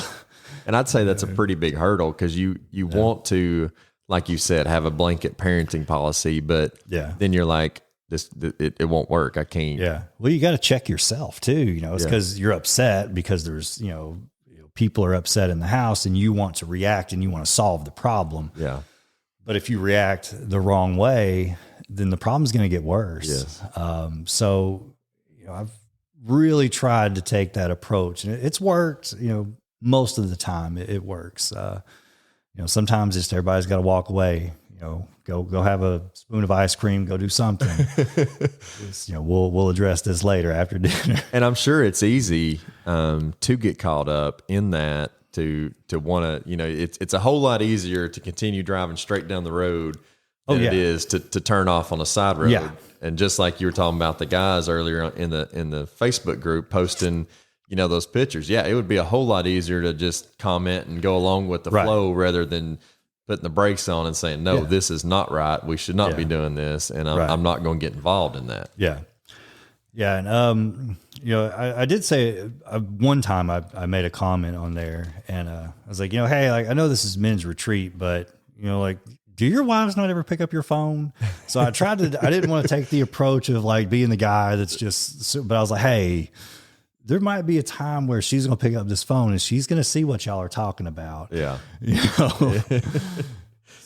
Speaker 1: And I'd say that's a pretty big hurdle, because you want to, like you said, have a blanket parenting policy, but then you're like, it won't work. I can't.
Speaker 3: Yeah. Well, you got to check yourself too. It's because you're upset because there's, people are upset in the house and you want to react and you want to solve the problem.
Speaker 1: Yeah.
Speaker 3: But if you react the wrong way, then the problem's going to get worse.
Speaker 1: Yes.
Speaker 3: So, I've really tried to take that approach, and it's worked, most of the time it works. Sometimes just everybody's got to walk away, go have a spoon of ice cream, go do something. We'll address this later after dinner.
Speaker 1: And I'm sure it's easy to get caught up in that, to want to, it's a whole lot easier to continue driving straight down the road than it is to turn off on a side road.
Speaker 3: Yeah.
Speaker 1: And just like you were talking about the guys earlier in the Facebook group posting, those pictures. Yeah, it would be a whole lot easier to just comment and go along with the flow rather than putting the brakes on and saying, no, this is not right. We should not be doing this. And I'm not going to get involved in that.
Speaker 3: Yeah. Yeah. And, I did say one time I made a comment on there, and I was like, hey, like, I know this is men's retreat, but, do your wives not ever pick up your phone? So I didn't want to take the approach of like being the guy that's but I was like, hey, there might be a time where she's going to pick up this phone and she's going to see what y'all are talking about.
Speaker 1: Yeah.
Speaker 3: So,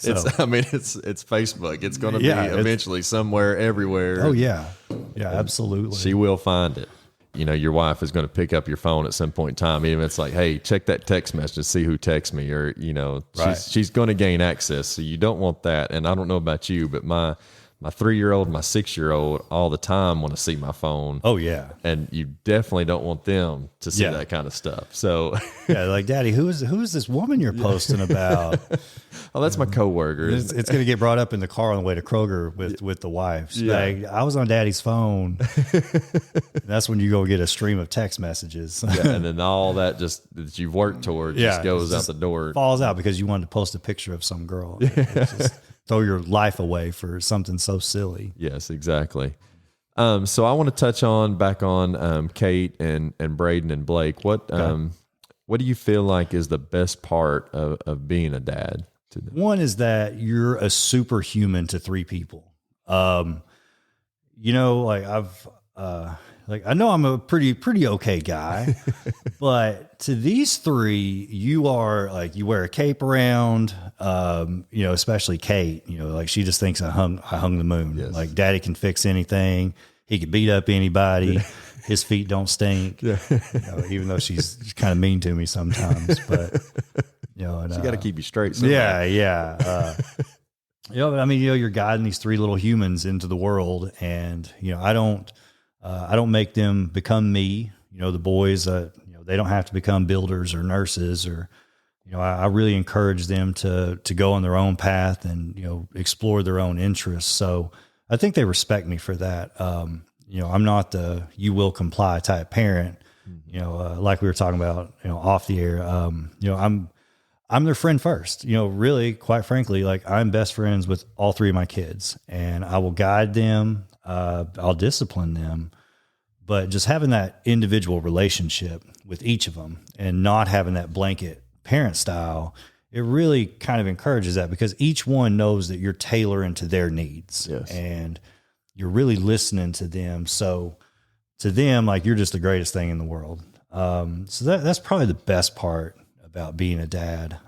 Speaker 1: it's Facebook. It's going to be eventually somewhere, everywhere.
Speaker 3: Oh yeah. Yeah, absolutely.
Speaker 1: She will find it. Your wife is going to pick up your phone at some point in time. Even if it's like, hey, check that text message, see who texts me, or, she's going to gain access. So you don't want that. And I don't know about you, but my 3-year-old, my 6-year-old all the time want to see my phone.
Speaker 3: Oh yeah.
Speaker 1: And you definitely don't want them to see that kind of stuff. So
Speaker 3: like, Daddy, who is this woman you're posting about?
Speaker 1: Oh, that's my coworker.
Speaker 3: It's going to get brought up in the car on the way to Kroger with the wife. Like, I was on Daddy's phone. That's when you go get a stream of text messages.
Speaker 1: And then all that that you've worked toward just goes out the door.
Speaker 3: Falls out because you wanted to post a picture of some girl. Just throw your life away for something so silly.
Speaker 1: Yes, exactly. So I want to touch back on Kate and Braden and Blake. What do you feel like is the best part of being a dad to them?
Speaker 3: One is that you're a superhuman to 3 people. I know I'm a pretty okay guy, but to these 3, you are like, you wear a cape around, especially Kate, like she just thinks I hung the moon.
Speaker 1: Yes.
Speaker 3: Like, Daddy can fix anything. He could beat up anybody. his feet don't stink.
Speaker 1: Yeah.
Speaker 3: Even though she's kind of mean to me sometimes, but and,
Speaker 1: She got to keep you straight. Somehow.
Speaker 3: Yeah. I mean, you're guiding these three little humans into the world, and I don't make them become me. The boys, they don't have to become builders or nurses, or I really encourage them to go on their own path and explore their own interests. So I think they respect me for that. I'm not the "you will comply" type parent. Like we were talking about, off the air. I'm their friend first. Really, quite frankly, like I'm best friends with all three of my kids, and I will guide them. I'll discipline them, but just having that individual relationship with each of them and not having that blanket parent style, it really kind of encourages that, because each one knows that you're tailoring to their needs.
Speaker 1: Yes.
Speaker 3: And you're really listening to them. So to them, like, you're just the greatest thing in the world. So that's probably the best part about being a dad.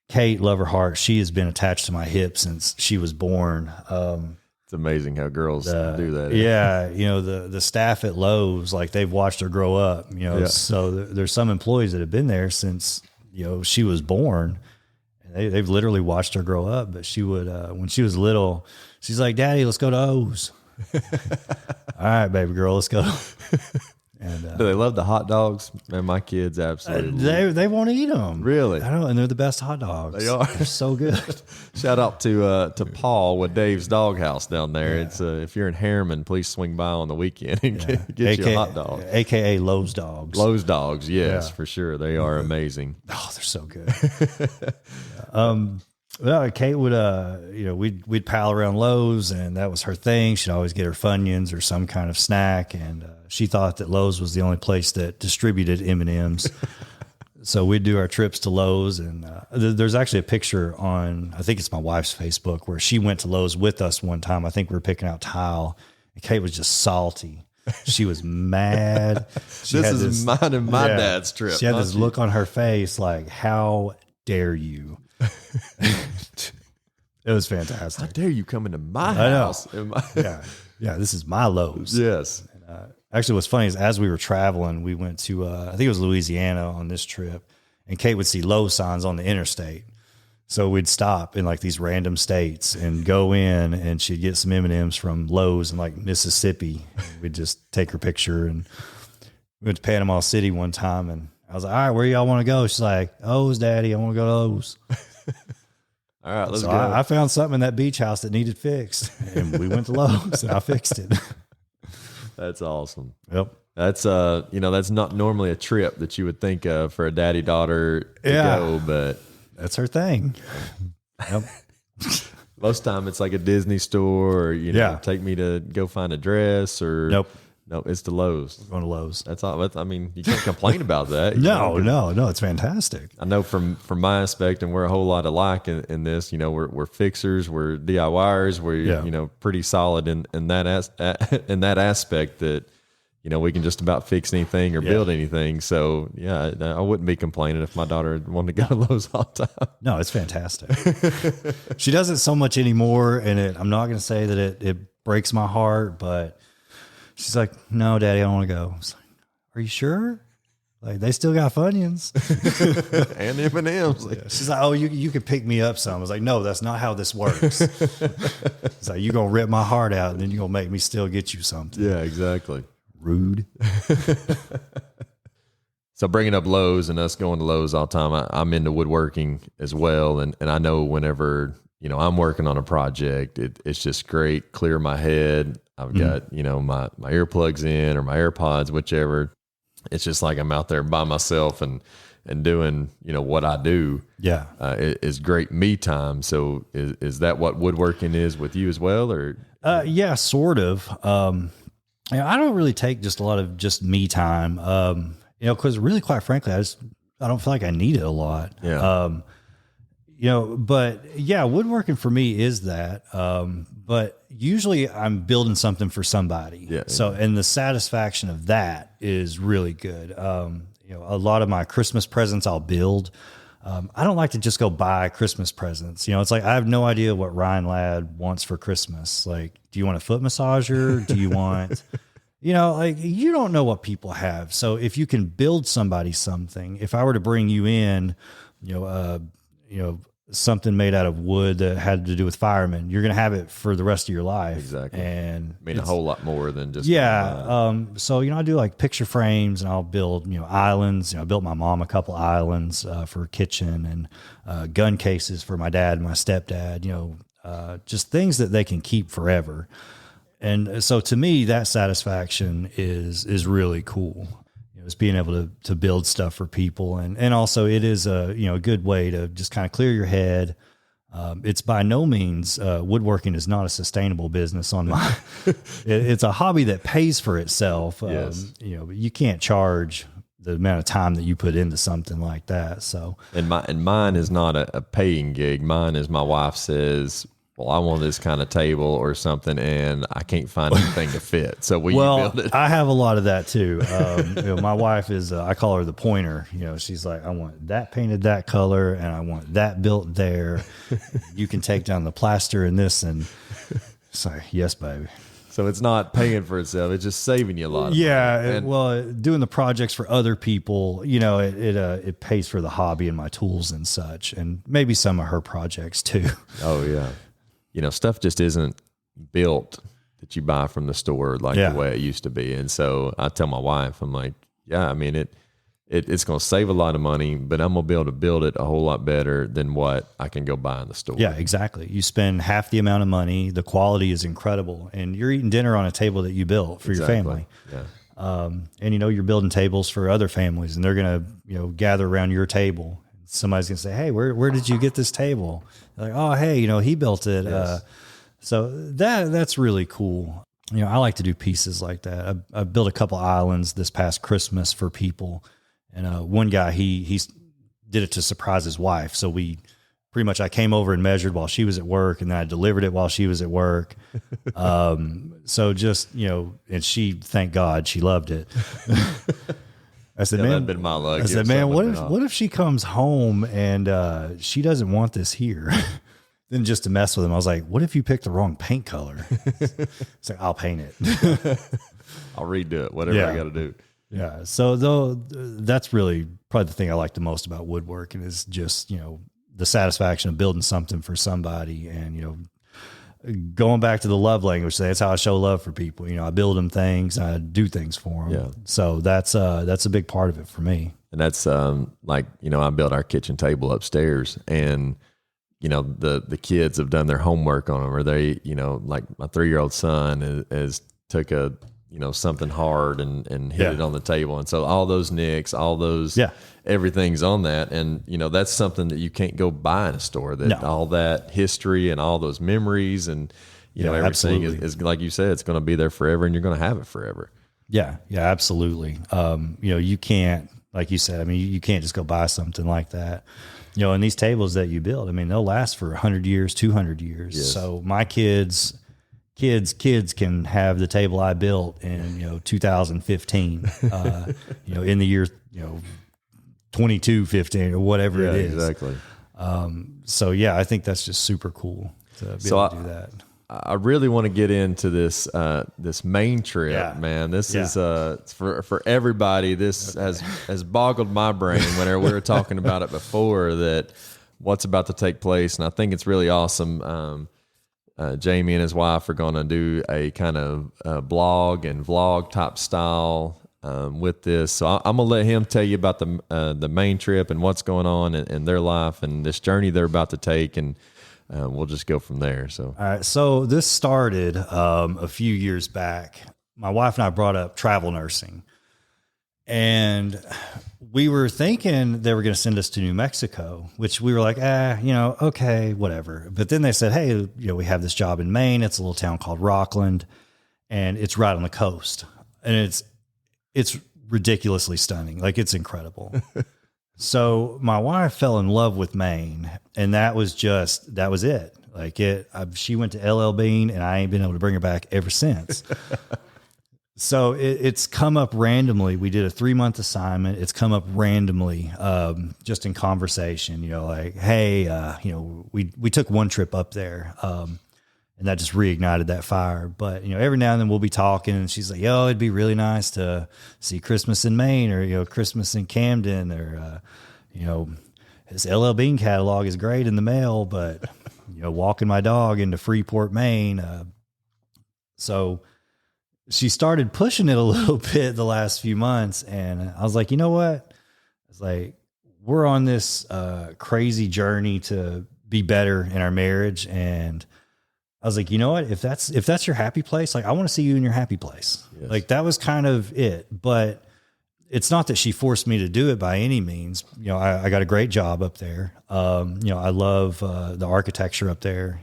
Speaker 3: Kate, love her heart, she has been attached to my hip since she was born.
Speaker 1: It's amazing how girls do that.
Speaker 3: Yeah. The staff at Lowe's, like, they've watched her grow up, so there's some employees that have been there since, she was born, and they've literally watched her grow up. But she would, when she was little, she's like, "Daddy, let's go to O's." All right, baby girl, let's go. And
Speaker 1: do they love the hot dogs? Man, my kids absolutely.
Speaker 3: They want to eat them.
Speaker 1: Really?
Speaker 3: I know, and they're the best hot dogs.
Speaker 1: They are.
Speaker 3: They're so good.
Speaker 1: Shout out to Paul with Dave's Doghouse down there. Yeah. It's if you're in Harriman, please swing by on the weekend and get you a hot dog.
Speaker 3: AKA Lowe's Dogs.
Speaker 1: Lowe's Dogs, yes, for sure. They are amazing.
Speaker 3: Oh, they're so good. Well, Kate would, we'd pal around Lowe's, and that was her thing. She'd always get her Funyuns or some kind of snack, and she thought that Lowe's was the only place that distributed M&Ms. So we'd do our trips to Lowe's, and there's actually a picture on, I think it's my wife's Facebook, where she went to Lowe's with us one time. I think we were picking out tile, and Kate was just salty. She was mad.
Speaker 1: This is mine and my dad's trip.
Speaker 3: She had this look on her face like, "How dare you?" It was fantastic.
Speaker 1: How dare you come into my house?
Speaker 3: Yeah. This is my Lowe's.
Speaker 1: Yes.
Speaker 3: And, actually, what's funny is, as we were traveling, we went to I think it was Louisiana on this trip, and Kate would see Lowe's signs on the interstate. So we'd stop in like these random states and go in, and she'd get some M&Ms from Lowe's in like Mississippi. We'd just take her picture, and we went to Panama City one time, and I was like, "All right, where y'all want to go?" She's like, "O's, Daddy, I want to go to O's."
Speaker 1: All right, let's
Speaker 3: so
Speaker 1: go.
Speaker 3: I found something in that beach house that needed fixed, and we went to Lowe's, and I fixed it.
Speaker 1: That's awesome.
Speaker 3: Yep.
Speaker 1: That's that's not normally a trip that you would think of for a daddy-daughter to go, but
Speaker 3: that's her thing. Yep.
Speaker 1: Most time it's like a Disney store, or take me to go find a dress, or
Speaker 3: Nope,
Speaker 1: it's the Lowe's.
Speaker 3: We're going to Lowe's.
Speaker 1: That's all. I mean, you can't complain about that.
Speaker 3: No, it's fantastic.
Speaker 1: I know from my aspect, and we're a whole lot alike in this. We're fixers, we're DIYers, we're pretty solid in that aspect that we can just about fix anything or build anything. So I wouldn't be complaining if my daughter wanted to go to Lowe's all the time.
Speaker 3: No, it's fantastic. She doesn't so much anymore, and I'm not going to say that it breaks my heart, but she's like, "No, Daddy, I don't want to go." I was like, "Are you sure? Like, they still got Funyuns
Speaker 1: and M&Ms."
Speaker 3: She's like, "Oh, you could pick me up some." I was like, "No, that's not how this works." It's like, "You're gonna rip my heart out, and then you're gonna make me still get you something."
Speaker 1: Yeah, exactly.
Speaker 3: Rude.
Speaker 1: So bringing up Lowe's and us going to Lowe's all the time, I'm into woodworking as well, and I know whenever I'm working on a project, it's just great, clear my head. I've got my earplugs in or my AirPods, whichever. It's just like I'm out there by myself and doing what I do. Yeah, it's great me time. So is that what woodworking is with you as well, or?
Speaker 3: Yeah, sort of. I don't really take just a lot of just me time. Because really, quite frankly, I don't feel like I need it a lot.
Speaker 1: Yeah.
Speaker 3: But yeah, woodworking for me is that. But usually I'm building something for somebody. Yeah. So, and the satisfaction of that is really good. A lot of my Christmas presents I'll build. I don't like to just go buy Christmas presents. It's like, I have no idea what Ryan Ladd wants for Christmas. Like, do you want a foot massager? Do you want, like you don't know what people have. So if you can build somebody something, if I were to bring you in, something made out of wood that had to do with firemen, you're going to have it for the rest of your life.
Speaker 1: Exactly.
Speaker 3: And
Speaker 1: I mean, a whole lot more than just,
Speaker 3: So, I do like picture frames, and I'll build, islands. I built my mom a couple islands for a kitchen, and gun cases for my dad and my stepdad, just things that they can keep forever. And so to me, that satisfaction is really cool. Is being able to build stuff for people. And also it is a good way to just kind of clear your head. It's by no means, woodworking is not a sustainable business on my, it's a hobby that pays for itself.
Speaker 1: Yes.
Speaker 3: But you can't charge the amount of time that you put into something like that. So,
Speaker 1: and mine is not a paying gig. Mine is my wife says, well, I want this kind of table or something, and I can't find anything to fit. So you build it?
Speaker 3: I have a lot of that too. My wife is, I call her the pointer. She's like, I want that painted that color, and I want that built there. You can take down the plaster and this, and sorry, yes, baby.
Speaker 1: So it's not paying for itself; it's just saving you a lot. Of
Speaker 3: money. Doing the projects for other people, it pays for the hobby and my tools and such, and maybe some of her projects too.
Speaker 1: Oh yeah. Stuff just isn't built that you buy from the store like the way it used to be. And so I tell my wife, I'm like, I mean, it's going to save a lot of money, but I'm going to be able to build it a whole lot better than what I can go buy in the store.
Speaker 3: Yeah, exactly. You spend half the amount of money. The quality is incredible, and you're eating dinner on a table that you built for your family.
Speaker 1: Yeah.
Speaker 3: And you're building tables for other families, and they're going to, gather around your table. Somebody's going to say, hey, where did you get this table? They're like, oh, hey, he built it.
Speaker 1: Yes.
Speaker 3: So that's really cool. I like to do pieces like that. I built a couple islands this past Christmas for people. And one guy, he did it to surprise his wife. So I came over and measured while she was at work, and then I delivered it while she was at work. So just, and she, thank God, she loved it. I said, man,
Speaker 1: that'd been my luck.
Speaker 3: I said, man, what if she comes home and she doesn't want this here? Then just to mess with him, I was like, what if you picked the wrong paint color? It's like, I'll paint it.
Speaker 1: I'll redo it, whatever I got to do.
Speaker 3: Yeah. So that's really probably the thing I like the most about woodworking is just, the satisfaction of building something for somebody, and, going back to the love language, that's how I show love for people. I build them things, I do things for them.
Speaker 1: Yeah.
Speaker 3: So that's a big part of it for me.
Speaker 1: And that's I built our kitchen table upstairs, and the kids have done their homework on them, or they, like my 3-year-old son has took a something hard and hit it on the table, and so all those nicks, all those everything's on that, and that's something that you can't go buy in a store. All that history and all those memories, and everything is like you said, it's going to be there forever, and you're going to have it forever.
Speaker 3: Yeah, absolutely. You can't, like you said, you can't just go buy something like that. And these tables that you build, they'll last for 100 years, 200 years. Yes. So my kids can have the table I built in 2015, in the year 2215 or whatever it is.
Speaker 1: Exactly.
Speaker 3: I think that's just super cool to be able to do that.
Speaker 1: I really want to get into this Maine trip, man. This is for everybody. This has boggled my brain whenever we were talking about it before, that what's about to take place, and I think it's really awesome. Jamie and his wife are going to do a kind of blog and vlog type style with this. So I'm going to let him tell you about the Maine trip and what's going on in their life and this journey they're about to take, and we'll just go from there. So,
Speaker 3: all right. So this started a few years back. My wife and I brought up travel nursing, and we were thinking they were going to send us to New Mexico, which we were like, okay, whatever. But then they said, hey, we have this job in Maine. It's a little town called Rockland, and it's right on the coast, and it's ridiculously stunning. Like, it's incredible. So my wife fell in love with Maine, and that was it. Like she went to LL Bean, and I ain't been able to bring her back ever since. So it's come up randomly. We did a 3-month assignment. It's come up randomly, just in conversation, like, hey, we took one trip up there. And and that just reignited that fire. But, every now and then we'll be talking and she's like, yo, it'd be really nice to see Christmas in Maine or, Christmas in Camden or, his LL Bean catalog is great in the mail, but, walking my dog into Freeport, Maine. So she started pushing it a little bit the last few months. And I was like, you know what? It's like, we're on this crazy journey to be better in our marriage. And I was like, you know what, if that's your happy place, like I want to see you in your happy place. Yes. Like that was kind of it, but it's not that she forced me to do it by any means. I got a great job up there. I love the architecture up there.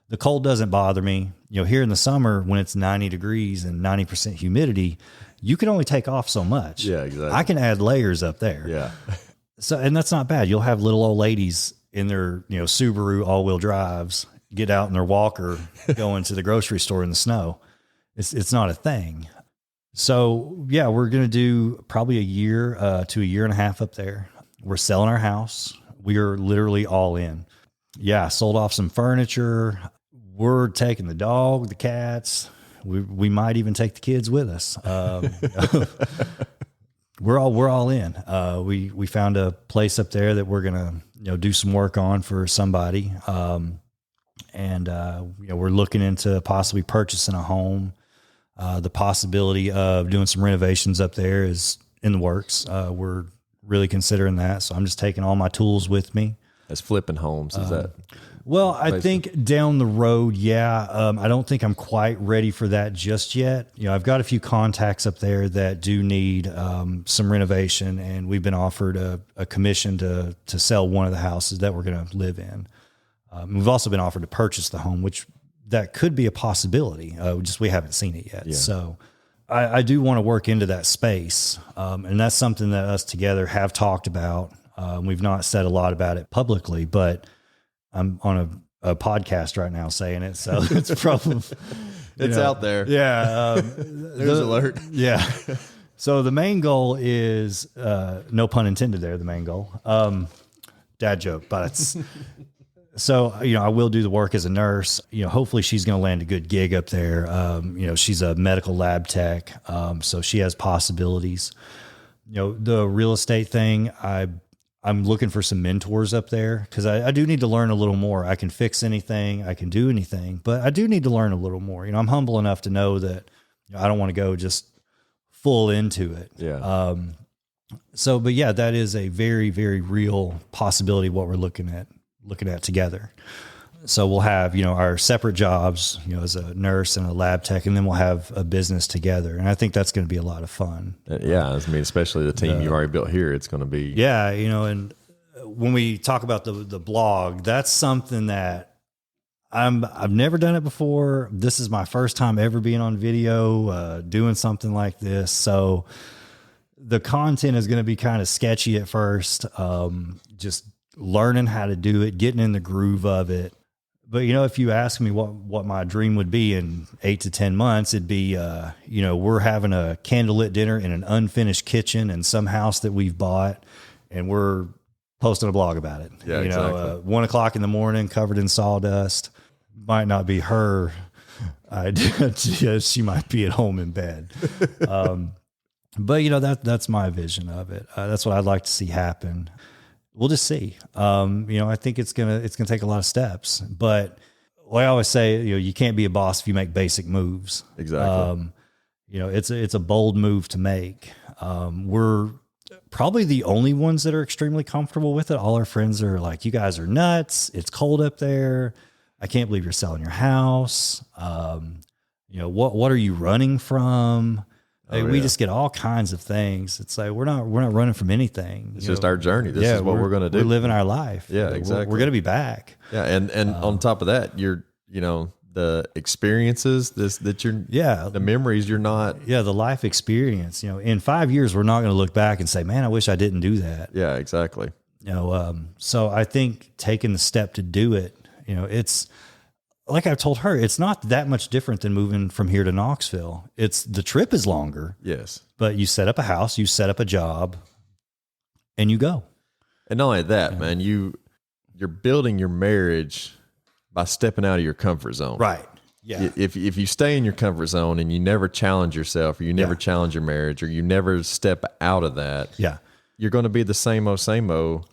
Speaker 3: The cold doesn't bother me. Here in the summer when it's 90 degrees and 90% humidity, you can only take off so much.
Speaker 1: Yeah, exactly.
Speaker 3: I can add layers up there.
Speaker 1: Yeah.
Speaker 3: So, and that's not bad. You'll have little old ladies in their, Subaru all-wheel drives, get out in their walker, going to the grocery store in the snow. It's not a thing. So yeah, we're going to do probably a year to a year and a half up there. We're selling our house. We are literally all in. Yeah. Sold off some furniture. We're taking the dog, the cats. We might even take the kids with us. We're all in. We found a place up there that we're going to, do some work on for somebody. We're looking into possibly purchasing a home. The possibility of doing some renovations up there is in the works. We're really considering that. So I'm just taking all my tools with me.
Speaker 1: As flipping homes, is that?
Speaker 3: Well, I think down the road, yeah. I don't think I'm quite ready for that just yet. I've got a few contacts up there that do need some renovation, and we've been offered a commission to sell one of the houses that we're going to live in. We've also been offered to purchase the home, which that could be a possibility. We haven't seen it yet. Yeah. So I do want to work into that space. And that's something that us together have talked about. We've not said a lot about it publicly, but I'm on a podcast right now saying it. So it's probably,
Speaker 1: it's out there.
Speaker 3: Yeah.
Speaker 1: There's alert.
Speaker 3: Yeah. So the main goal is, no pun intended there, the main goal. Dad joke, but it's, so, I will do the work as a nurse. Hopefully she's going to land a good gig up there. She's a medical lab tech. So she has possibilities. The real estate thing, I'm looking for some mentors up there because I do need to learn a little more. I can fix anything, I can do anything, but I do need to learn a little more. I'm humble enough to know that I don't want to go just full into it.
Speaker 1: Yeah.
Speaker 3: But yeah, that is a very, very real possibility what we're looking at together. So we'll have, our separate jobs, as a nurse and a lab tech, and then we'll have a business together. And I think that's going to be a lot of fun.
Speaker 1: Yeah. Especially the team you've already built here, it's going to be.
Speaker 3: Yeah. And when we talk about the blog, that's something that I've never done it before. This is my first time ever being on video, doing something like this. So the content is going to be kind of sketchy at first. Just learning how to do it, getting in the groove of it. But, if you ask me what my dream would be in 8 to 10 months, it'd be, we're having a candlelit dinner in an unfinished kitchen in some house that we've bought, and we're posting a blog about it.
Speaker 1: Yeah, exactly.
Speaker 3: 1 o'clock in the morning, covered in sawdust. Might not be her idea. She might be at home in bed. But, that's my vision of it. That's what I'd like to see happen. We'll just see. I think it's gonna take a lot of steps, but like I always say, you can't be a boss if you make basic moves.
Speaker 1: Exactly.
Speaker 3: It's a bold move to make. We're probably the only ones that are extremely comfortable with it. All our friends are like, you guys are nuts. It's cold up there. I can't believe you're selling your house. What are you running from? We just get all kinds of things. It's like, we're not running from anything.
Speaker 1: It's just our journey. This is what we're going to do.
Speaker 3: We're living our life.
Speaker 1: Yeah, exactly.
Speaker 3: We're going to be back.
Speaker 1: Yeah. And on top of that, you're, the experiences the memories you're not.
Speaker 3: Yeah. The life experience, in 5 years, we're not going to look back and say, man, I wish I didn't do that.
Speaker 1: Yeah, exactly.
Speaker 3: So I think taking the step to do it, it's, like I told her, it's not that much different than moving from here to Knoxville. The trip is longer.
Speaker 1: Yes.
Speaker 3: But you set up a house, you set up a job, and you go.
Speaker 1: And not only that, man, you're building your marriage by stepping out of your comfort zone.
Speaker 3: Right. Yeah.
Speaker 1: If you stay in your comfort zone and you never challenge yourself, or you never challenge your marriage, or you never step out of that, you're going to be the same old.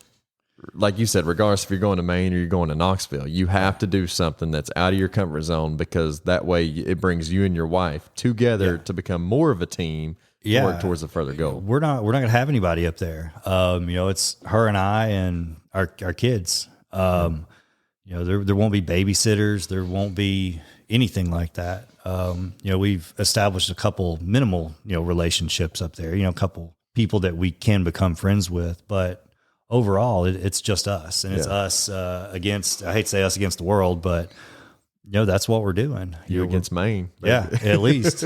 Speaker 1: Like you said, regardless if you're going to Maine or you're going to Knoxville, you have to do something that's out of your comfort zone, because that way it brings you and your wife together to become more of a team. To work towards a further goal.
Speaker 3: We're not going to have anybody up there. It's her and I and our kids. There won't be babysitters. There won't be anything like that. We've established a couple minimal, relationships up there, a couple people that we can become friends with, but overall it's just us, and it's us against, I hate to say us against the world, but that's what we're doing.
Speaker 1: You against Maine.
Speaker 3: Yeah, at least,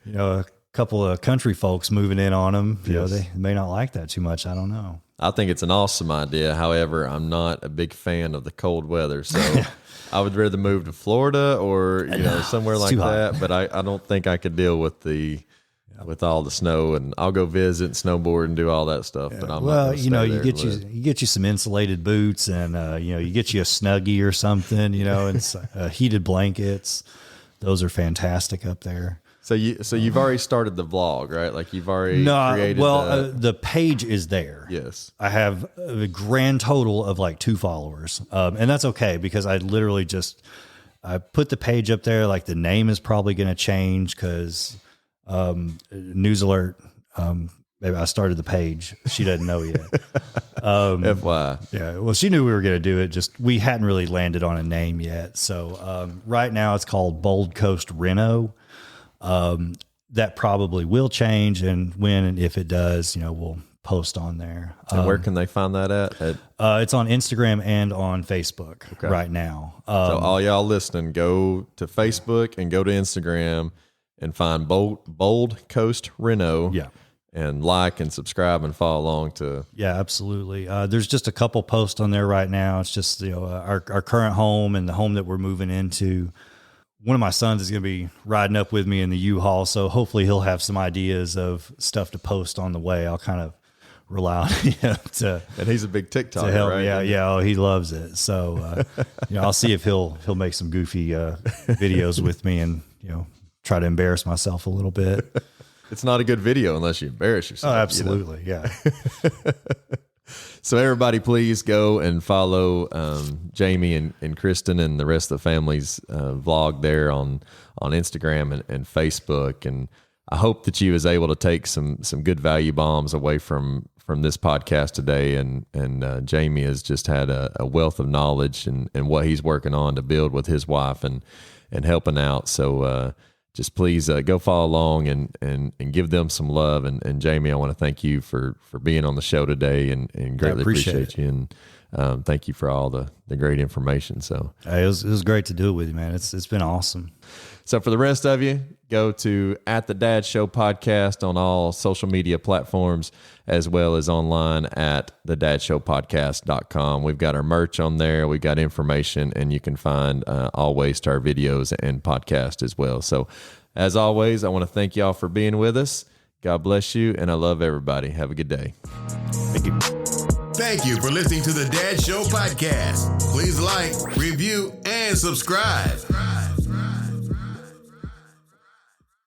Speaker 3: a couple of country folks moving in on them, they may not like that too much. I don't know.
Speaker 1: I think it's an awesome idea. However, I'm not a big fan of the cold weather. So I would rather move to Florida or, somewhere like that. But I don't think I could deal with with all the snow, and I'll go visit, snowboard, and do all that stuff. But I'm not
Speaker 3: you get you some insulated boots, and you get you a Snuggie or something, and heated blankets. Those are fantastic up there.
Speaker 1: So you've already started the vlog, right? Like you've already created. Well,
Speaker 3: the page is there.
Speaker 1: Yes,
Speaker 3: I have a grand total of like 2 followers, and that's okay, because I literally I put the page up there. Like the name is probably going to change because news alert. Maybe I started the page. She doesn't know yet.
Speaker 1: FYI.
Speaker 3: Yeah. Well, she knew we were going to do it. Just we hadn't really landed on a name yet. So right now it's called Bold Coast Reno. That probably will change, and when and if it does, we'll post on there.
Speaker 1: And where can they find that at?
Speaker 3: It's on Instagram and on Facebook right now.
Speaker 1: So all y'all listening, go to Facebook and go to Instagram and find Bold Coast Reno.
Speaker 3: Yeah.
Speaker 1: And like and subscribe and follow along to.
Speaker 3: Yeah, absolutely. There's just a couple posts on there right now. It's just, our current home and the home that we're moving into. One of my sons is going to be riding up with me in the U-Haul, so hopefully he'll have some ideas of stuff to post on the way. I'll kind of rely on him to.
Speaker 1: And he's a big TikToker,
Speaker 3: help,
Speaker 1: right?
Speaker 3: Yeah. Oh, he loves it. So, I'll see if he'll make some goofy videos with me, and try to embarrass myself a little bit.
Speaker 1: It's not a good video unless you embarrass yourself.
Speaker 3: Oh, absolutely, yeah.
Speaker 1: So everybody, please go and follow Jamie and Kristen and the rest of the family's vlog there on Instagram and Facebook. And I hope that you was able to take some good value bombs away from this podcast today. And Jamie has just had a wealth of knowledge and what he's working on to build with his wife and helping out. So just please go follow along and give them some love. And Jamie, I want to thank you for being on the show today and greatly appreciate you. And thank you for all the great information. So
Speaker 3: it was great to do it with you, man. It's been awesome.
Speaker 1: So for the rest of you, go to @The Dad Show Podcast on all social media platforms, as well as online at thedadshowpodcast.com. We've got our merch on there. We've got information, and you can find all ways to our videos and podcast as well. So as always, I want to thank y'all for being with us. God bless you, and I love everybody. Have a good day.
Speaker 3: Thank you.
Speaker 2: Thank you for listening to the Dad Show Podcast. Please like, review, and subscribe.